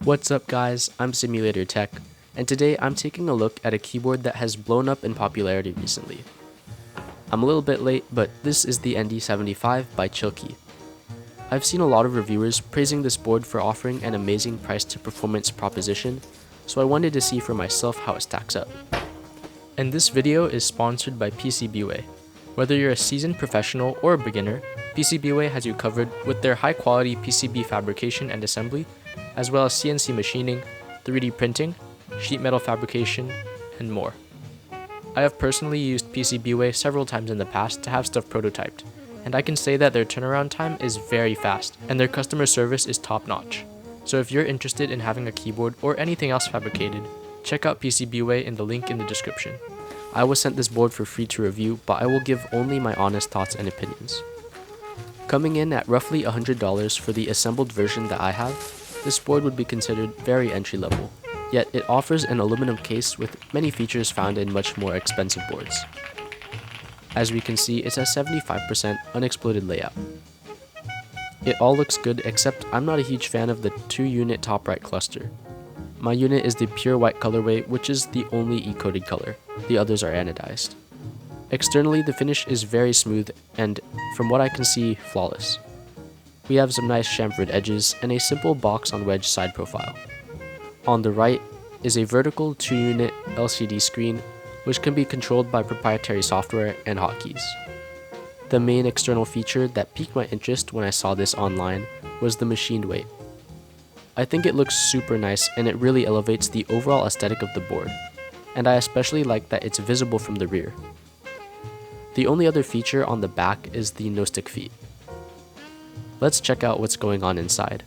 What's up guys, I'm Simulator Tech, and today I'm taking a look at a keyboard that has blown up in popularity recently. I'm a little bit late, but this is the ND75 by Chilkey. I've seen a lot of reviewers praising this board for offering an amazing price to performance proposition, so I wanted to see for myself how it stacks up. And this video is sponsored by PCBWay. Whether you're a seasoned professional or a beginner, PCBWay has you covered with their high quality PCB fabrication and assembly, as well as CNC machining, 3D printing, sheet metal fabrication, and more. I have personally used PCBWay several times in the past to have stuff prototyped, and I can say that their turnaround time is very fast, and their customer service is top notch. So if you're interested in having a keyboard or anything else fabricated, check out PCBWay in the link in the description. I was sent this board for free to review, but I will give only my honest thoughts and opinions. Coming in at roughly $100 for the assembled version that I have, this board would be considered very entry level, yet it offers an aluminum case with many features found in much more expensive boards. As we can see, it's a 75% unexploded layout. It all looks good, except I'm not a huge fan of the 2-unit top right cluster. My unit is the pure white colorway, which is the only E-coated color. The others are anodized. Externally, the finish is very smooth and, from what I can see, flawless. We have some nice chamfered edges and a simple box on wedge side profile. On the right is a vertical 2-unit LCD screen, which can be controlled by proprietary software and hotkeys. The main external feature that piqued my interest when I saw this online was the machined weight. I think it looks super nice and it really elevates the overall aesthetic of the board, and I especially like that it's visible from the rear. The only other feature on the back is the no-stick feet. Let's check out what's going on inside.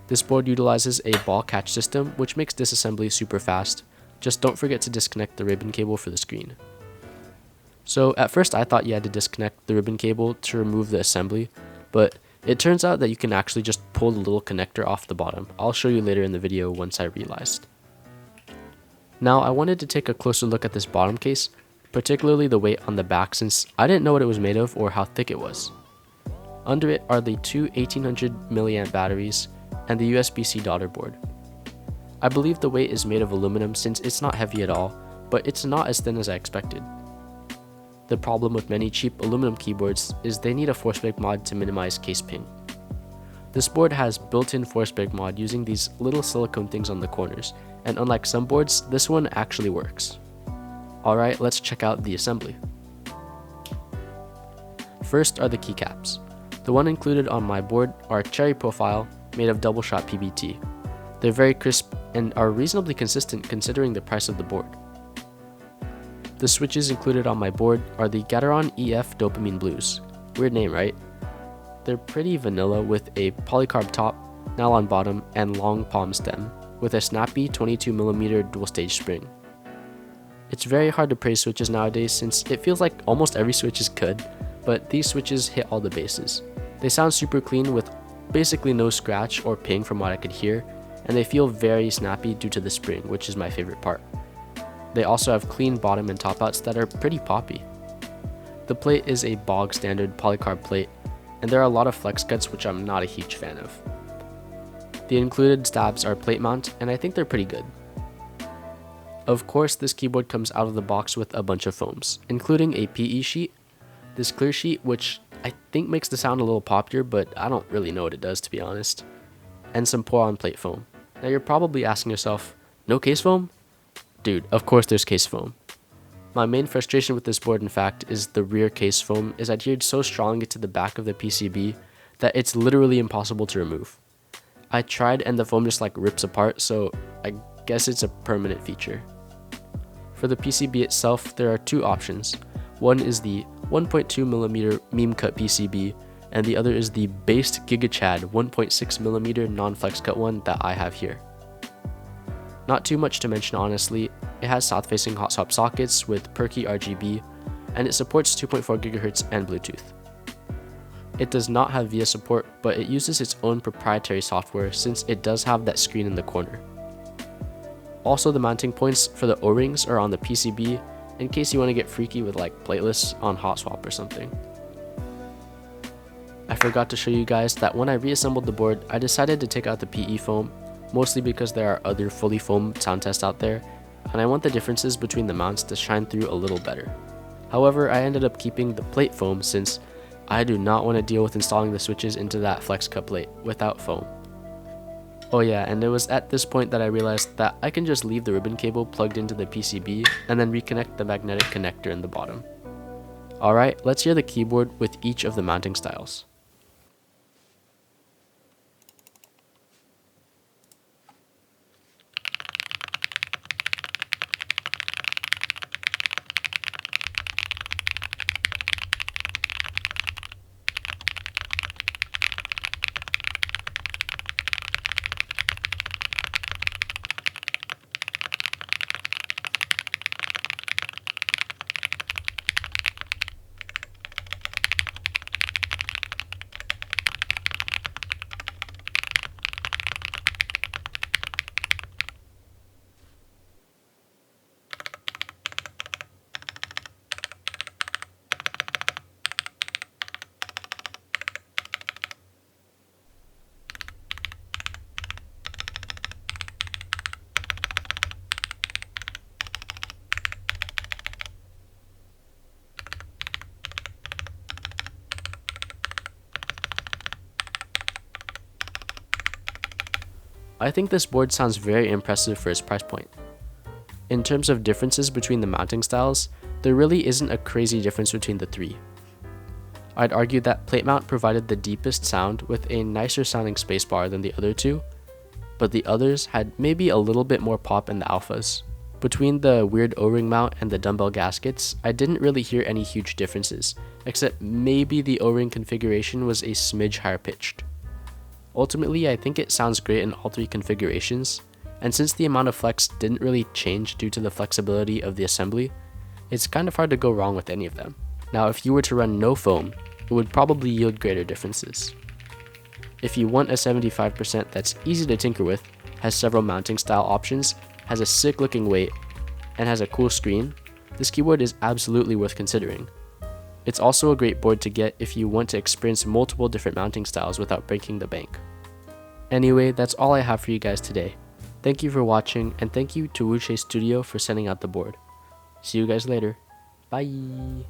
This board utilizes a ball catch system, which makes disassembly super fast. Just don't forget to disconnect the ribbon cable for the screen. So at first I thought you had to disconnect the ribbon cable to remove the assembly, but it turns out that you can actually just pull the little connector off the bottom. I'll show you later in the video once I realized. Now I wanted to take a closer look at this bottom case, particularly the weight on the back, since I didn't know what it was made of or how thick it was. Under it are the two 1800 mAh batteries and the USB-C daughter board. I believe the weight is made of aluminum since it's not heavy at all, but it's not as thin as I expected. The problem with many cheap aluminum keyboards is they need a force break mod to minimize case ping. This board has built-in force break mod using these little silicone things on the corners, and unlike some boards, this one actually works. Alright, let's check out the assembly. First are the keycaps. The one included on my board are cherry profile made of double shot PBT. They're very crisp and are reasonably consistent considering the price of the board. The switches included on my board are the Gateron EF Dopamine Blues. Weird name, right? They're pretty vanilla with a polycarb top, nylon bottom, and long palm stem, with a snappy 22mm dual stage spring. It's very hard to praise switches nowadays since it feels like almost every switch is good, but these switches hit all the bases. They sound super clean with basically no scratch or ping from what I could hear, and they feel very snappy due to the spring, which is my favorite part. They also have clean bottom and top outs that are pretty poppy. The plate is a bog standard polycarb plate, and there are a lot of flex cuts which I'm not a huge fan of. The included stabs are plate mount, and I think they're pretty good. Of course, this keyboard comes out of the box with a bunch of foams, including a PE sheet, this clear sheet which I think makes the sound a little poppier, but I don't really know what it does to be honest, and some pour-on plate foam. Now you're probably asking yourself, no case foam? Dude, of course there's case foam. My main frustration with this board, in fact, is the rear case foam is adhered so strongly to the back of the PCB that it's literally impossible to remove. I tried and the foam just like rips apart, so I guess it's a permanent feature. For the PCB itself, there are two options. One is the 1.2mm meme cut PCB, and the other is the based GigaChad 1.6mm non-flex cut one that I have here. Not too much to mention honestly, it has south-facing hot swap sockets with perky RGB, and it supports 2.4 GHz and Bluetooth. It does not have VIA support, but it uses its own proprietary software since it does have that screen in the corner. Also, the mounting points for the O-rings are on the PCB in case you want to get freaky with like plateless on hot swap or something. I forgot to show you guys that when I reassembled the board, I decided to take out the PE foam, mostly because there are other fully foam sound tests out there, and I want the differences between the mounts to shine through a little better. However, I ended up keeping the plate foam since I do not want to deal with installing the switches into that flex cut plate without foam. Oh yeah, and it was at this point that I realized that I can just leave the ribbon cable plugged into the PCB and then reconnect the magnetic connector in the bottom. Alright, let's hear the keyboard with each of the mounting styles. I think this board sounds very impressive for its price point. In terms of differences between the mounting styles, there really isn't a crazy difference between the three. I'd argue that plate mount provided the deepest sound with a nicer sounding spacebar than the other two, but the others had maybe a little bit more pop in the alphas. Between the weird O-ring mount and the dumbbell gaskets, I didn't really hear any huge differences, except maybe the O-ring configuration was a smidge higher pitched. Ultimately, I think it sounds great in all three configurations, and since the amount of flex didn't really change due to the flexibility of the assembly, it's kind of hard to go wrong with any of them. Now, if you were to run no foam, it would probably yield greater differences. If you want a 75% that's easy to tinker with, has several mounting style options, has a sick looking weight, and has a cool screen, this keyboard is absolutely worth considering. It's also a great board to get if you want to experience multiple different mounting styles without breaking the bank. Anyway, that's all I have for you guys today. Thank you for watching, and thank you to Wuche Studio for sending out the board. See you guys later. Bye!